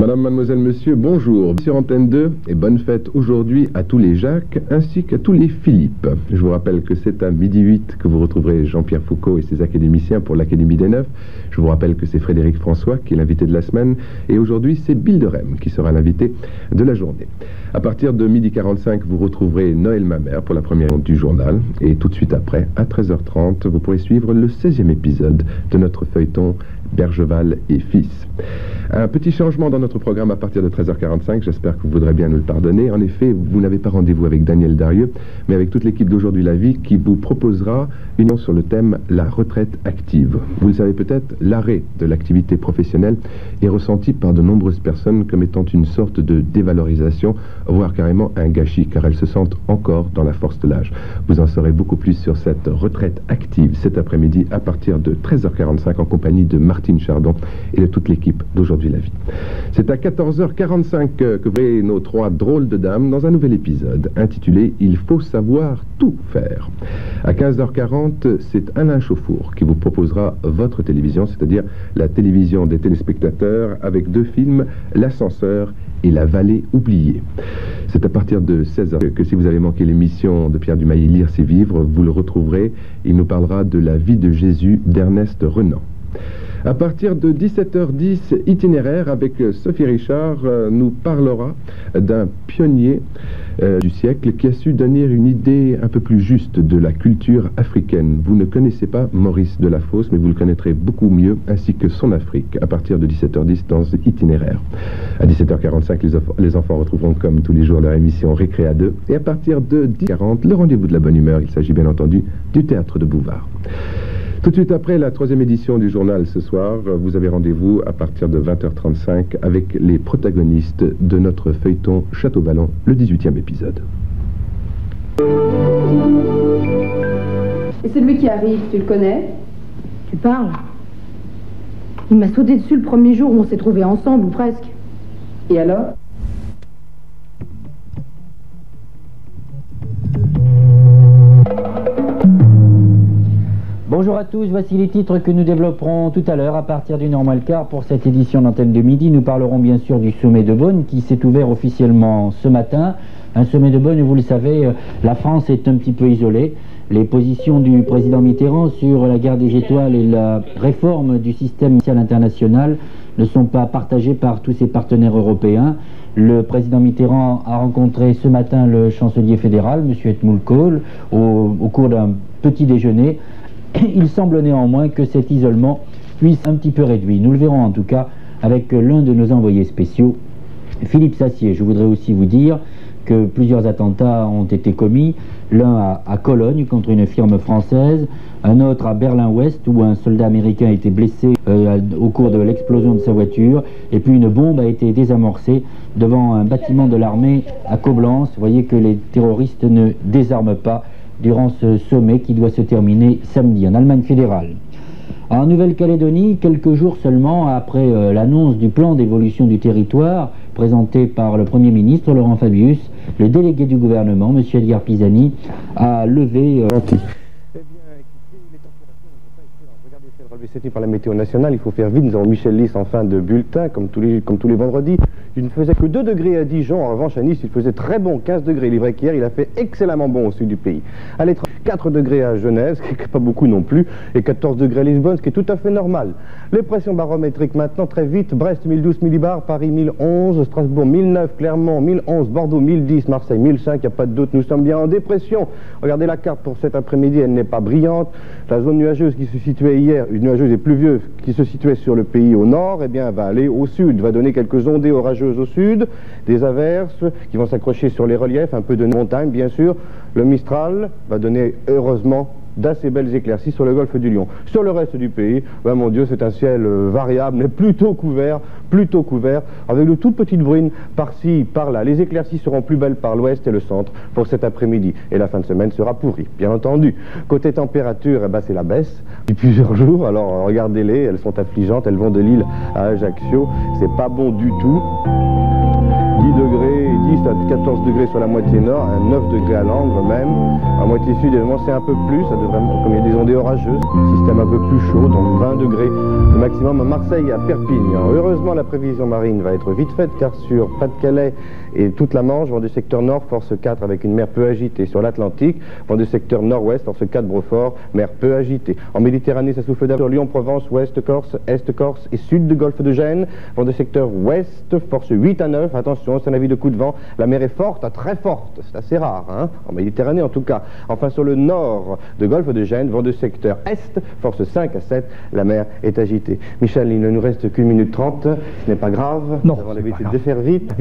Madame, mademoiselle, monsieur, bonjour. Sur Antenne 2 et bonne fête aujourd'hui à tous les Jacques ainsi qu'à tous les Philippe. Je vous rappelle que c'est à 12h08 que vous retrouverez Jean-Pierre Foucault et ses académiciens pour l'Académie des Neufs. Je vous rappelle que c'est Frédéric François qui est l'invité de la semaine et aujourd'hui c'est Bill de Rem qui sera l'invité de la journée. À partir de 12h45, vous retrouverez Noël Mamère pour la première du journal et tout de suite après, à 13h30, vous pourrez suivre le 16e épisode de notre feuilleton Bergeval et Fils. Un petit changement dans notre programme à partir de 13h45, j'espère que vous voudrez bien nous le pardonner. En effet, vous n'avez pas rendez-vous avec Daniel Darieux, mais avec toute l'équipe d'Aujourd'hui la Vie qui vous proposera une émission sur le thème la retraite active. Vous le savez peut-être, l'arrêt de l'activité professionnelle est ressenti par de nombreuses personnes comme étant une sorte de dévalorisation, voire carrément un gâchis, car elles se sentent encore dans la force de l'âge. Vous en saurez beaucoup plus sur cette retraite active cet après-midi à partir de 13h45 en compagnie de Martine Chardon et de toute l'équipe d'Aujourd'hui la Vie. C'est à 14h45 que vous verrez nos trois drôles de dames dans un nouvel épisode intitulé « Il faut savoir tout faire ». À 15h40, c'est Alain Chauffour qui vous proposera votre télévision, c'est-à-dire la télévision des téléspectateurs avec deux films, L'Ascenseur et La Vallée oubliée. C'est à partir de 16h que si vous avez manqué l'émission de Pierre Dumailly Lire ses vivres, vous le retrouverez. Il nous parlera de la vie de Jésus d'Ernest Renan. À partir de 17h10, Itinéraire avec Sophie Richard nous parlera d'un pionnier du siècle qui a su donner une idée un peu plus juste de la culture africaine. Vous ne connaissez pas Maurice Delafosse, mais vous le connaîtrez beaucoup mieux, ainsi que son Afrique, à partir de 17h10 dans Itinéraire. À 17h45, les enfants retrouveront comme tous les jours leur émission Récré à 2. Et à partir de 10h40, le rendez-vous de la bonne humeur, il s'agit bien entendu du Théâtre de Bouvard. Tout de suite après la troisième édition du journal ce soir, vous avez rendez-vous à partir de 20h35 avec les protagonistes de notre feuilleton Château-Vallon, le 18e épisode. Et celui qui arrive, tu le connais? Tu parles? Il m'a sauté dessus le premier jour où on s'est trouvés ensemble, ou presque. Et alors? Bonjour à tous, voici les titres que nous développerons tout à l'heure à partir du normal quart pour cette édition d'Antenne de Midi. Nous parlerons bien sûr du sommet de Bonn qui s'est ouvert officiellement ce matin. Un sommet de Bonn où, vous le savez, la France est un petit peu isolée. Les positions du président Mitterrand sur la guerre des étoiles et la réforme du système social international ne sont pas partagées par tous ses partenaires européens. Le président Mitterrand a rencontré ce matin le chancelier fédéral, M. Helmut Kohl, au cours d'un petit déjeuner. Il semble néanmoins que cet isolement puisse un petit peu réduit. Nous le verrons en tout cas avec l'un de nos envoyés spéciaux, Philippe Sassier. Je voudrais aussi vous dire que plusieurs attentats ont été commis, l'un à Cologne contre une firme française, un autre à Berlin-Ouest où un soldat américain a été blessé au cours de l'explosion de sa voiture, et puis une bombe a été désamorcée devant un bâtiment de l'armée à Coblence. Vous voyez que les terroristes ne désarment pas durant ce sommet qui doit se terminer samedi en Allemagne fédérale. En Nouvelle-Calédonie, quelques jours seulement après l'annonce du plan d'évolution du territoire présenté par le Premier ministre Laurent Fabius, le délégué du gouvernement, M. Edgar Pisani, a levé... C'était par la météo nationale, il faut faire vite. Nous avons Michel Lys en fin de bulletin, comme tous les vendredis. Il ne faisait que 2 degrés à Dijon. En revanche, à Nice, il faisait très bon, 15 degrés. Il est vrai qu'hier, il a fait excellemment bon au sud du pays. À l'étranger, 4 degrés à Genève, ce qui n'est pas beaucoup non plus, et 14 degrés à Lisbonne, ce qui est tout à fait normal. Les pressions barométriques maintenant, très vite. Brest, 1012 millibars, Paris, 1011, Strasbourg, 1009, Clermont, 1011, Bordeaux, 1010, Marseille, 1005, il n'y a pas de doute. Nous sommes bien en dépression. Regardez la carte pour cet après-midi, elle n'est pas brillante. La zone nuageuse qui se situait hier, une nuageuse et pluvieuse qui se situait sur le pays au nord, eh bien, va aller au sud, va donner quelques ondées orageuses au sud, des averses qui vont s'accrocher sur les reliefs, un peu de montagne bien sûr. Le Mistral va donner heureusement d'assez belles éclaircies sur le golfe du Lion. Sur le reste du pays, ben mon Dieu, c'est un ciel variable, mais plutôt couvert, avec de toutes petites bruines par-ci, par-là. Les éclaircies seront plus belles par l'ouest et le centre pour cet après-midi. Et la fin de semaine sera pourrie, bien entendu. Côté température, eh ben, c'est la baisse depuis plusieurs jours. Alors regardez-les, elles sont affligeantes, elles vont de Lille à Ajaccio. C'est pas bon du tout. 10 degrés, 10 à 14 degrés sur la moitié nord, 9 degrés à Langres même. À moitié sud, évidemment, c'est un peu plus, ça devrait, comme il y a des ondées orageuses, système un peu plus chaud, donc 20 degrés Le maximum à Marseille et à Perpignan. Heureusement, la prévision marine va être vite faite, car sur Pas-de-Calais et toute la Manche, vent du secteur nord, force 4 avec une mer peu agitée. Sur l'Atlantique, vent du secteur nord-ouest, force 4 Beaufort, mer peu agitée. En Méditerranée, ça souffle d'abord sur Lyon-Provence, ouest Corse, est Corse et sud du golfe de Gênes. Vent du secteur ouest, force 8 à 9. Attention, c'est un avis de coup de vent. La mer est forte à très forte. C'est assez rare, hein, en Méditerranée en tout cas. Enfin, sur le nord du golfe de Gênes, vent du secteur est, force 5 à 7. La mer est agitée. Michel, il ne nous reste qu'une minute 30. Ce n'est pas grave. Non, Nous avons l'habitude de faire vite.